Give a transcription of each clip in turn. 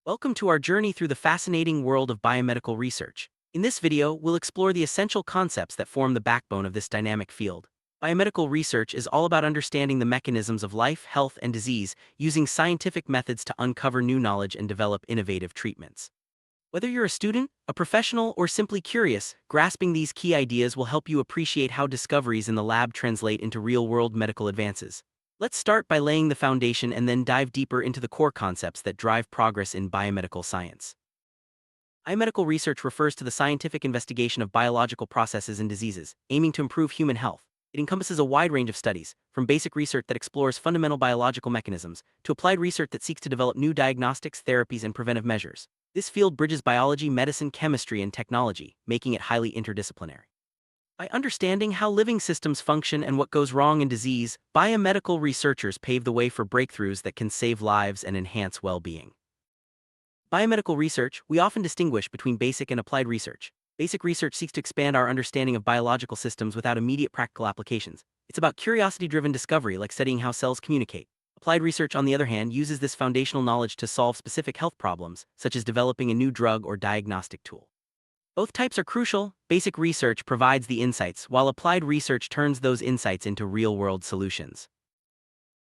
Welcome to our journey through the fascinating world of biomedical research. In this video, we'll explore the essential concepts that form the backbone of this dynamic field. Biomedical research is all about understanding the mechanisms of life, health, and disease, using scientific methods to uncover new knowledge and develop innovative treatments. Whether you're a student, a professional, or simply curious, grasping these key ideas will help you appreciate how discoveries in the lab translate into real-world medical advances. Let's start by laying the foundation and then dive deeper into the core concepts that drive progress in biomedical science. Biomedical research refers to the scientific investigation of biological processes and diseases, aiming to improve human health. It encompasses a wide range of studies, from basic research that explores fundamental biological mechanisms, to applied research that seeks to develop new diagnostics, therapies, and preventive measures. This field bridges biology, medicine, chemistry, and technology, making it highly interdisciplinary. By understanding how living systems function and what goes wrong in disease, biomedical researchers pave the way for breakthroughs that can save lives and enhance well-being. Biomedical research, we often distinguish between basic and applied research. Basic research seeks to expand our understanding of biological systems without immediate practical applications. It's about curiosity-driven discovery, like studying how cells communicate. Applied research, on the other hand, uses this foundational knowledge to solve specific health problems, such as developing a new drug or diagnostic tool. Both types are crucial. Basic research provides the insights, while applied research turns those insights into real-world solutions.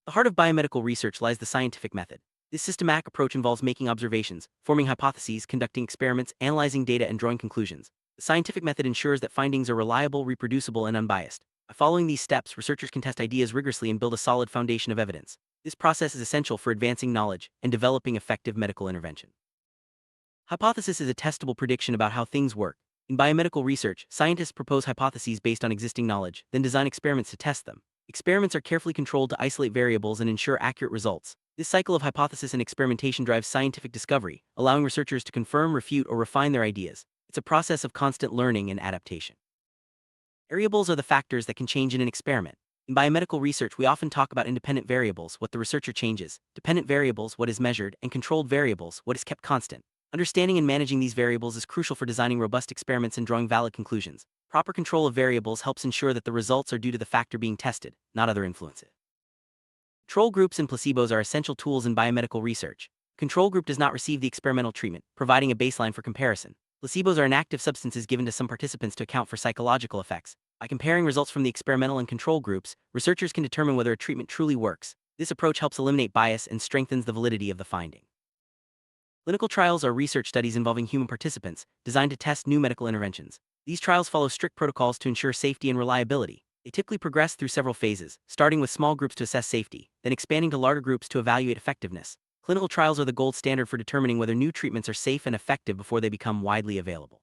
The heart of biomedical research lies the scientific method. This systematic approach involves making observations, forming hypotheses, conducting experiments, analyzing data, and drawing conclusions. The scientific method ensures that findings are reliable, reproducible, and unbiased. By following these steps, researchers can test ideas rigorously and build a solid foundation of evidence. This process is essential for advancing knowledge and developing effective medical intervention. Hypothesis is a testable prediction about how things work. In biomedical research, scientists propose hypotheses based on existing knowledge, then design experiments to test them. Experiments are carefully controlled to isolate variables and ensure accurate results. This cycle of hypothesis and experimentation drives scientific discovery, allowing researchers to confirm, refute, or refine their ideas. It's a process of constant learning and adaptation. Variables are the factors that can change in an experiment. In biomedical research, we often talk about independent variables, what the researcher changes, dependent variables, what is measured, and controlled variables, what is kept constant. Understanding and managing these variables is crucial for designing robust experiments and drawing valid conclusions. Proper control of variables helps ensure that the results are due to the factor being tested, not other influences. Control groups and placebos are essential tools in biomedical research. Control group does not receive the experimental treatment, providing a baseline for comparison. Placebos are inactive substances given to some participants to account for psychological effects. By comparing results from the experimental and control groups, researchers can determine whether a treatment truly works. This approach helps eliminate bias and strengthens the validity of the finding. Clinical trials are research studies involving human participants, designed to test new medical interventions. These trials follow strict protocols to ensure safety and reliability. They typically progress through several phases, starting with small groups to assess safety, then expanding to larger groups to evaluate effectiveness. Clinical trials are the gold standard for determining whether new treatments are safe and effective before they become widely available.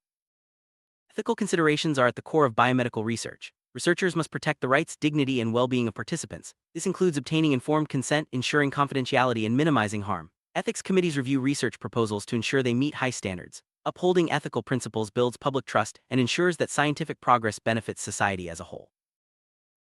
Ethical considerations are at the core of biomedical research. Researchers must protect the rights, dignity, and well-being of participants. This includes obtaining informed consent, ensuring confidentiality, and minimizing harm. Ethics committees review research proposals to ensure they meet high standards. Upholding ethical principles builds public trust and ensures that scientific progress benefits society as a whole.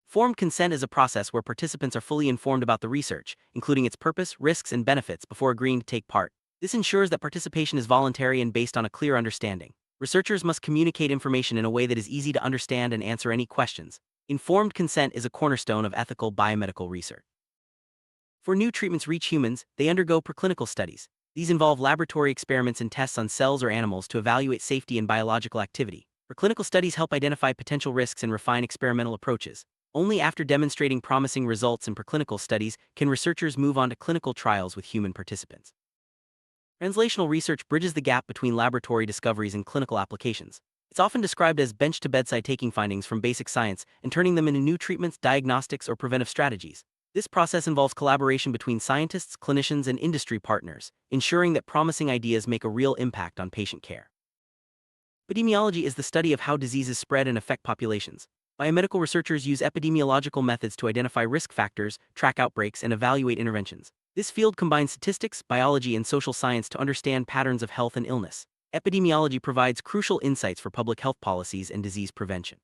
Informed consent is a process where participants are fully informed about the research, including its purpose, risks, and benefits before agreeing to take part. This ensures that participation is voluntary and based on a clear understanding. Researchers must communicate information in a way that is easy to understand and answer any questions. Informed consent is a cornerstone of ethical biomedical research. For new treatments reach humans, they undergo preclinical studies. These involve laboratory experiments and tests on cells or animals to evaluate safety and biological activity. Preclinical studies help identify potential risks and refine experimental approaches. Only after demonstrating promising results in preclinical studies can researchers move on to clinical trials with human participants. Translational research bridges the gap between laboratory discoveries and clinical applications. It's often described as bench-to-bedside, taking findings from basic science and turning them into new treatments, diagnostics, or preventive strategies. This process involves collaboration between scientists, clinicians, and industry partners, ensuring that promising ideas make a real impact on patient care. Epidemiology is the study of how diseases spread and affect populations. Biomedical researchers use epidemiological methods to identify risk factors, track outbreaks, and evaluate interventions. This field combines statistics, biology, and social science to understand patterns of health and illness. Epidemiology provides crucial insights for public health policies and disease prevention.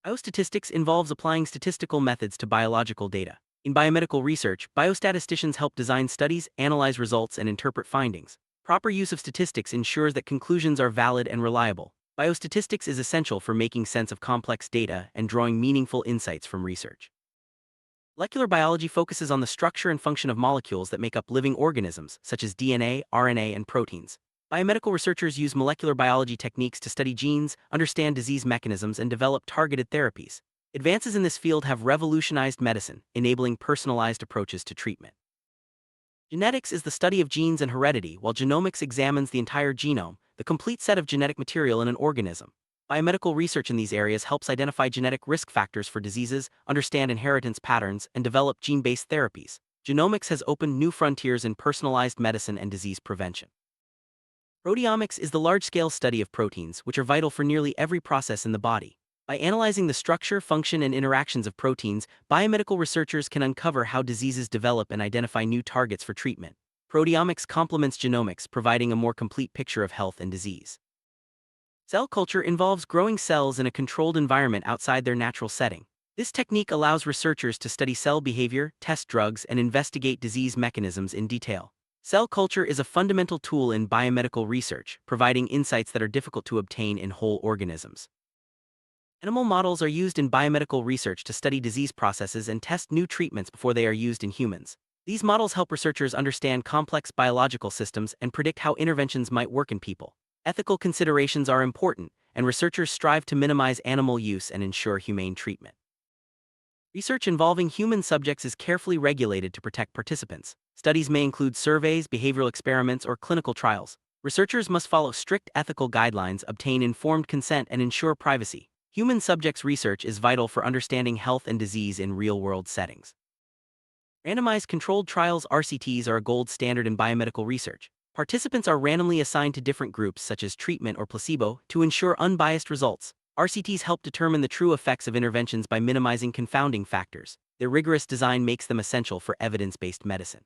Biostatistics involves applying statistical methods to biological data. In biomedical research, biostatisticians help design studies, analyze results, and interpret findings. Proper use of statistics ensures that conclusions are valid and reliable. Biostatistics is essential for making sense of complex data and drawing meaningful insights from research. Molecular biology focuses on the structure and function of molecules that make up living organisms, such as DNA, RNA, and proteins. Biomedical researchers use molecular biology techniques to study genes, understand disease mechanisms, and develop targeted therapies. Advances in this field have revolutionized medicine, enabling personalized approaches to treatment. Genetics is the study of genes and heredity, while genomics examines the entire genome, the complete set of genetic material in an organism. Biomedical research in these areas helps identify genetic risk factors for diseases, understand inheritance patterns, and develop gene-based therapies. Genomics has opened new frontiers in personalized medicine and disease prevention. Proteomics is the large-scale study of proteins, which are vital for nearly every process in the body. By analyzing the structure, function, and interactions of proteins, biomedical researchers can uncover how diseases develop and identify new targets for treatment. Proteomics complements genomics, providing a more complete picture of health and disease. Cell culture involves growing cells in a controlled environment outside their natural setting. This technique allows researchers to study cell behavior, test drugs, and investigate disease mechanisms in detail. Cell culture is a fundamental tool in biomedical research, providing insights that are difficult to obtain in whole organisms. Animal models are used in biomedical research to study disease processes and test new treatments before they are used in humans. These models help researchers understand complex biological systems and predict how interventions might work in people. Ethical considerations are important, and researchers strive to minimize animal use and ensure humane treatment. Research involving human subjects is carefully regulated to protect participants. Studies may include surveys, behavioral experiments, or clinical trials. Researchers must follow strict ethical guidelines, obtain informed consent, and ensure privacy. Human subjects research is vital for understanding health and disease in real-world settings. Randomized controlled trials (RCTs) are a gold standard in biomedical research. Participants are randomly assigned to different groups, such as treatment or placebo, to ensure unbiased results. RCTs help determine the true effects of interventions by minimizing confounding factors. Their rigorous design makes them essential for evidence-based medicine.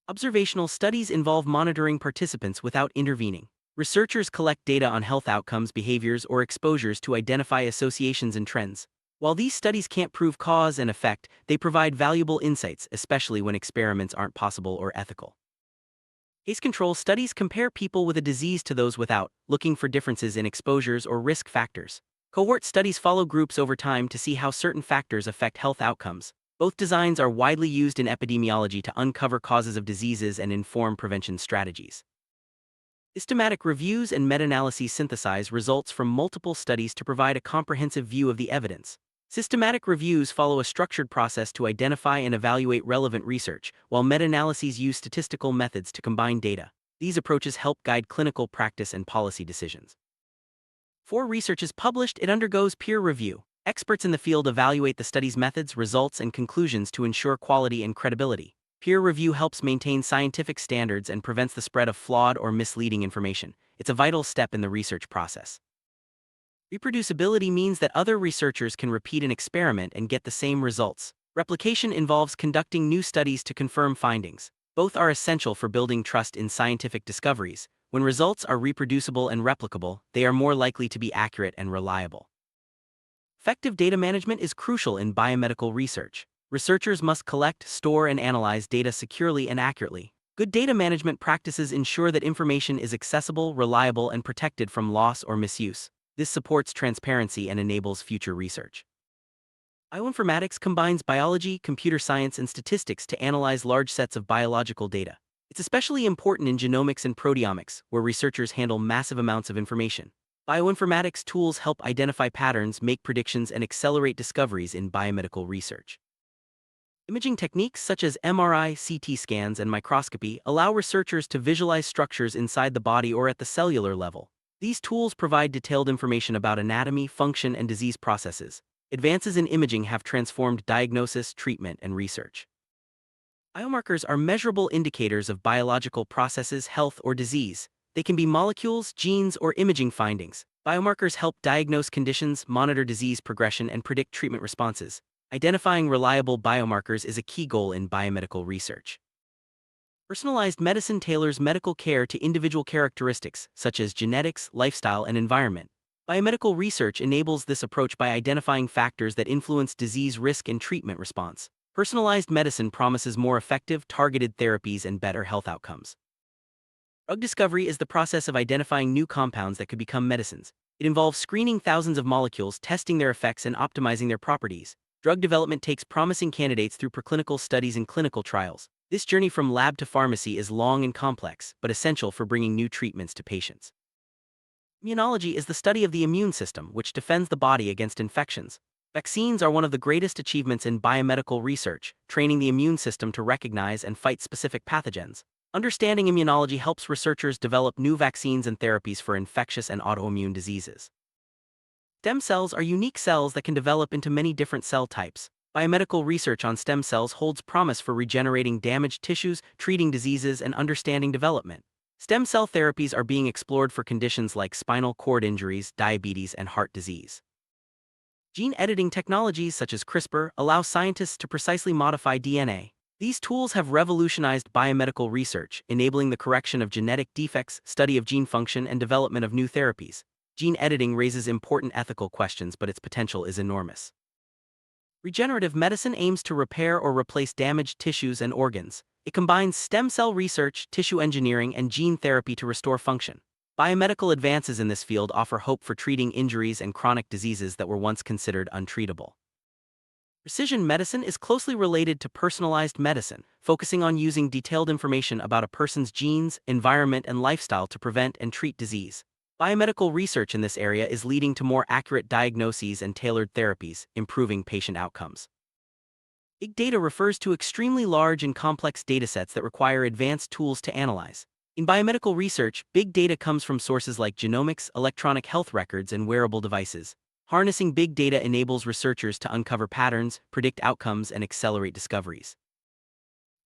Observational studies involve monitoring participants without intervening. Researchers collect data on health outcomes, behaviors, or exposures to identify associations and trends. While these studies can't prove cause and effect, they provide valuable insights, especially when experiments aren't possible or ethical. Case control studies compare people with a disease to those without, looking for differences in exposures or risk factors. Cohort studies follow groups over time to see how certain factors affect health outcomes. Both designs are widely used in epidemiology to uncover causes of diseases and inform prevention strategies. Systematic reviews and meta-analyses synthesize results from multiple studies to provide a comprehensive view of the evidence. Systematic reviews follow a structured process to identify and evaluate relevant research, while meta-analyses use statistical methods to combine data. These approaches help guide clinical practice and policy decisions. Before research is published, it undergoes peer review. Experts in the field evaluate the study's methods, results, and conclusions to ensure quality and credibility. Peer review helps maintain scientific standards and prevents the spread of flawed or misleading information. It's a vital step in the research process. Reproducibility means that other researchers can repeat an experiment and get the same results. Replication involves conducting new studies to confirm findings. Both are essential for building trust in scientific discoveries. When results are reproducible and replicable, they are more likely to be accurate and reliable. Effective data management is crucial in biomedical research. Researchers must collect, store, and analyze data securely and accurately. Good data management practices ensure that information is accessible, reliable, and protected from loss or misuse. This supports transparency and enables future research. Bioinformatics combines biology, computer science, and statistics to analyze large sets of biological data. It's especially important in genomics and proteomics, where researchers handle massive amounts of information. Bioinformatics tools help identify patterns, make predictions, and accelerate discoveries in biomedical research. Imaging techniques such as MRI, CT scans, and microscopy allow researchers to visualize structures inside the body or at the cellular level. These tools provide detailed information about anatomy, function, and disease processes. Advances in imaging have transformed diagnosis, treatment, and research. Biomarkers are measurable indicators of biological processes, health, or disease. They can be molecules, genes, or imaging findings. Biomarkers help diagnose conditions, monitor disease progression, and predict treatment responses. Identifying reliable biomarkers is a key goal in biomedical research. Personalized medicine tailors medical care to individual characteristics, such as genetics, lifestyle, and environment. Biomedical research enables this approach by identifying factors that influence disease risk and treatment response. Personalized medicine promises more effective, targeted therapies and better health outcomes. Drug discovery is the process of identifying new compounds that could become medicines. It involves screening thousands of molecules, testing their effects, and optimizing their properties. Drug development takes promising candidates through preclinical studies and clinical trials. This journey from lab to pharmacy is long and complex, but essential for bringing new treatments to patients. Immunology is the study of the immune system, which defends the body against infections. Vaccines are one of the greatest achievements in biomedical research, training the immune system to recognize and fight specific pathogens. Understanding immunology helps researchers develop new vaccines and therapies for infectious and autoimmune diseases. Stem cells are unique cells that can develop into many different cell types. Biomedical research on stem cells holds promise for regenerating damaged tissues, treating diseases, and understanding development. Stem cell therapies are being explored for conditions like spinal cord injuries, diabetes, and heart disease. Gene editing technologies such as CRISPR allow scientists to precisely modify DNA. These tools have revolutionized biomedical research, enabling the correction of genetic defects, study of gene function, and development of new therapies. Gene editing raises important ethical questions, but its potential is enormous. Regenerative medicine aims to repair or replace damaged tissues and organs. It combines stem cell research, tissue engineering, and gene therapy to restore function. Biomedical advances in this field offer hope for treating injuries and chronic diseases that were once considered untreatable. Precision medicine is closely related to personalized medicine, focusing on using detailed information about a person's genes, environment, and lifestyle to prevent and treat disease. Biomedical research in this area is leading to more accurate diagnoses and tailored therapies, improving patient outcomes. Big data refers to extremely large and complex datasets that require advanced tools to analyze. In biomedical research, big data comes from sources like genomics, electronic health records, and wearable devices. Harnessing big data enables researchers to uncover patterns, predict outcomes, and accelerate discoveries.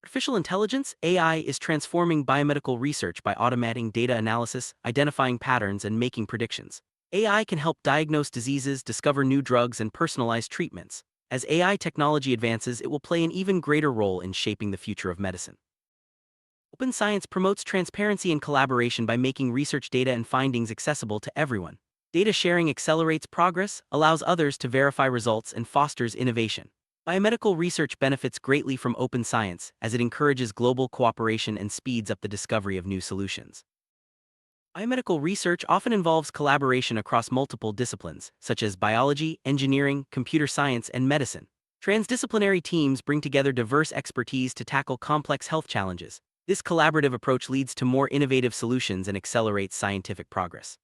Artificial intelligence, AI, is transforming biomedical research by automating data analysis, identifying patterns, and making predictions. AI can help diagnose diseases, discover new drugs, and personalize treatments. As AI technology advances, it will play an even greater role in shaping the future of medicine. Open science promotes transparency and collaboration by making research data and findings accessible to everyone. Data sharing accelerates progress, allows others to verify results, and fosters innovation. Biomedical research benefits greatly from open science, as it encourages global cooperation and speeds up the discovery of new solutions. Biomedical research often involves collaboration across multiple disciplines, such as biology, engineering, computer science, and medicine. Transdisciplinary teams bring together diverse expertise to tackle complex health challenges. This collaborative approach leads to more innovative solutions and accelerates scientific progress.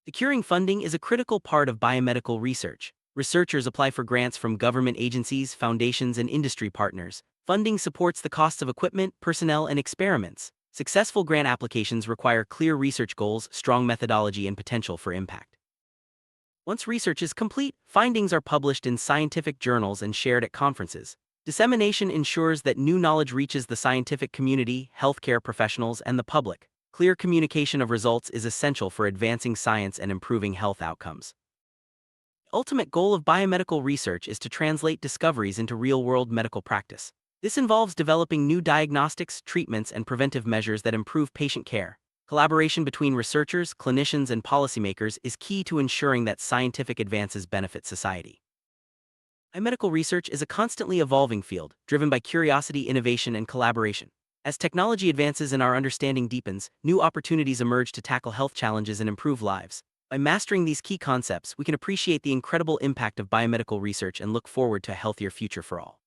Securing funding is a critical part of biomedical research. Researchers apply for grants from government agencies, foundations, and industry partners. Funding supports the costs of equipment, personnel, and experiments. Successful grant applications require clear research goals, strong methodology, and potential for impact. Once research is complete, findings are published in scientific journals and shared at conferences. Dissemination ensures that new knowledge reaches the scientific community, healthcare professionals, and the public. Clear communication of results is essential for advancing science and improving health outcomes. The ultimate goal of biomedical research is to translate discoveries into real-world medical practice. This involves developing new diagnostics, treatments, and preventive measures that improve patient care. Collaboration between researchers, clinicians, and policymakers is key to ensuring that scientific advances benefit society. Biomedical research is a constantly evolving field, driven by curiosity, innovation, and collaboration. As technology advances and our understanding deepens, new opportunities emerge to tackle health challenges and improve lives. By mastering these key concepts, we can appreciate the incredible impact of biomedical research and look forward to a healthier future for all.